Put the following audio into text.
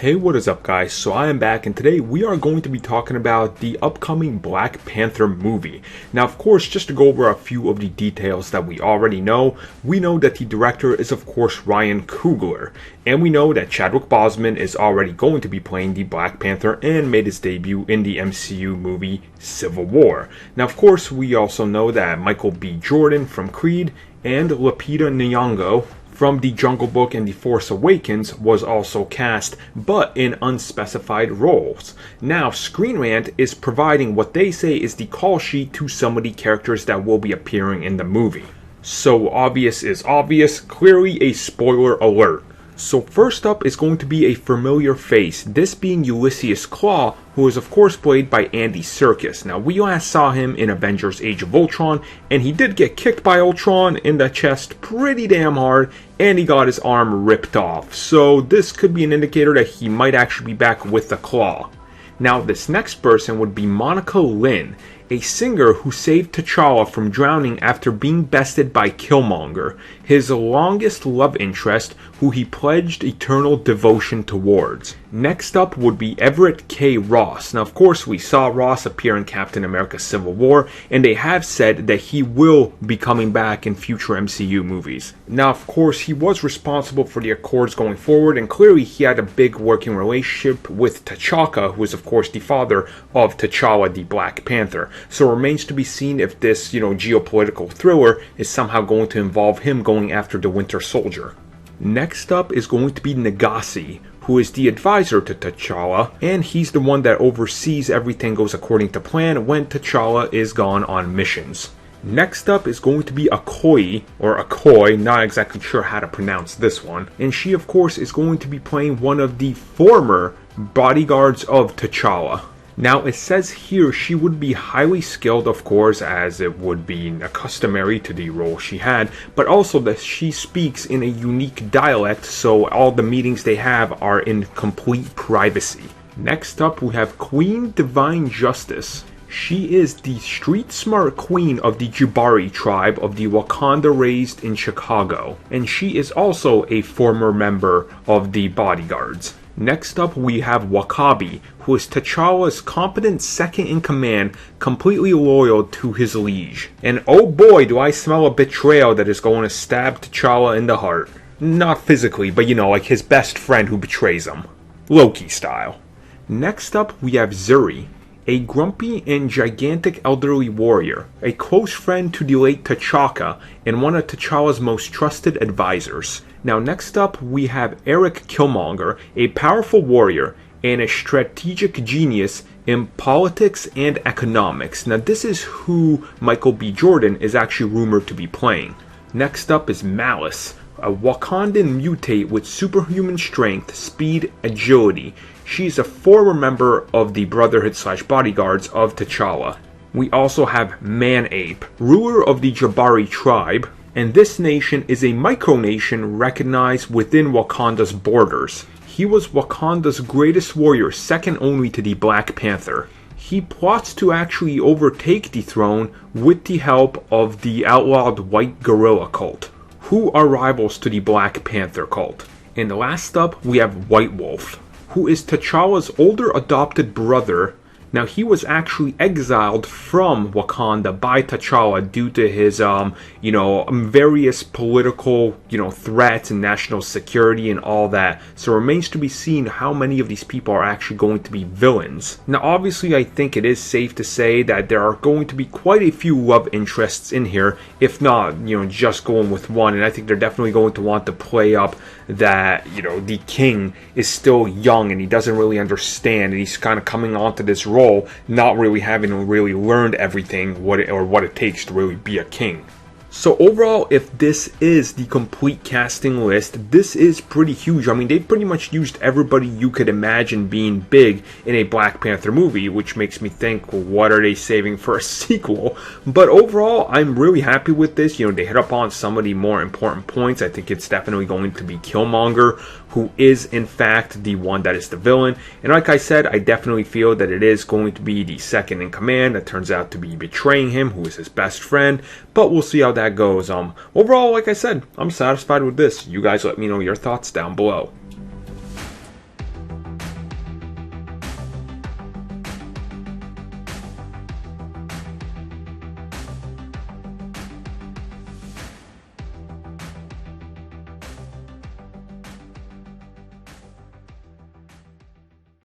Hey, what is up guys? So I am back and today we are going to be talking about the upcoming Black Panther movie. Now of course, just to go over a few of the details that we already know, we know that the director is of course Ryan Coogler, and we know that Chadwick Boseman is already going to be playing the Black Panther and made his debut in the MCU movie Civil War. Now of course, we also know that Michael B. Jordan from Creed and Lupita Nyong'o from The Jungle Book and The Force Awakens was also cast, but in unspecified roles. Now, Screen Rant is providing what they say is the call sheet to some of the characters that will be appearing in the movie. So obvious is obvious, clearly a spoiler alert. So first up is going to be a familiar face, this being Ulysses Klaw, who is of course played by Andy Serkis. Now we last saw him in Avengers Age of Ultron, and he did get kicked by Ultron in the chest pretty damn hard, and he got his arm ripped off. So this could be an indicator that he might actually be back with the Claw. Now this next person would be Monica Lynn, a singer who saved T'Challa from drowning after being bested by Killmonger, his longest love interest, who he pledged eternal devotion towards. Next up would be Everett Kay Ross. Now of course we saw Ross appear in Captain America Civil War, and they have said that he will be coming back in future MCU movies. Now of course he was responsible for the Accords going forward, and clearly he had a big working relationship with T'Chaka, who is of course the father of T'Challa the Black Panther. So it remains to be seen if this, geopolitical thriller is somehow going to involve him going after the Winter Soldier. Next up is going to be Nagasi, who is the advisor to T'Challa, and he's the one that oversees everything goes according to plan when T'Challa is gone on missions. Next up is going to be Okoye, not exactly sure how to pronounce this one, and she of course is going to be playing one of the former bodyguards of T'Challa. Now it says here she would be highly skilled, of course, as it would be customary to the role she had, but also that she speaks in a unique dialect, so all the meetings they have are in complete privacy. Next up we have Queen Divine Justice. She is the street-smart queen of the Jabari tribe of the Wakanda raised in Chicago, and she is also a former member of the bodyguards. Next up we have W'Kabi, who is T'Challa's competent second-in-command, completely loyal to his liege. And oh boy, do I smell a betrayal that is going to stab T'Challa in the heart. Not physically, but like his best friend who betrays him. Loki style. Next up we have Zuri, a grumpy and gigantic elderly warrior, a close friend to the late T'Chaka, and one of T'Challa's most trusted advisors. Now next up we have Erik Killmonger, a powerful warrior and a strategic genius in politics and economics. Now this is who Michael B. Jordan is actually rumored to be playing. Next up is Malice, a Wakandan mutate with superhuman strength, speed, agility. She's a former member of the Brotherhood/Bodyguards of T'Challa. We also have Man-Ape, ruler of the Jabari tribe, and this nation is a micronation recognized within Wakanda's borders. He was Wakanda's greatest warrior, second only to the Black Panther. He plots to actually overtake the throne with the help of the outlawed White Gorilla cult, who are rivals to the Black Panther cult. And last up, we have White Wolf, who is T'Challa's older adopted brother. Now he was actually exiled from Wakanda by T'Challa due to his, various political, threats and national security and all that. So it remains to be seen how many of these people are actually going to be villains. Now obviously I think it is safe to say that there are going to be quite a few love interests in here, if not, just going with one. And I think they're definitely going to want to play up that, the king is still young and he doesn't really understand, and he's kind of coming onto this role not really having really learned everything what it takes to really be a king. So overall, if this is the complete casting list, this is pretty huge. I mean, they pretty much used everybody you could imagine being big in a Black Panther movie, which makes me think, well, what are they saving for a sequel? But overall, I'm really happy with this. They hit up on some of the more important points. I think it's definitely going to be Killmonger, who is in fact the one that is the villain. And like I said, I definitely feel that it is going to be the second in command that turns out to be betraying him, who is his best friend. But we'll see how that goes. Overall, like I said, I'm satisfied with this. You guys let me know your thoughts down below.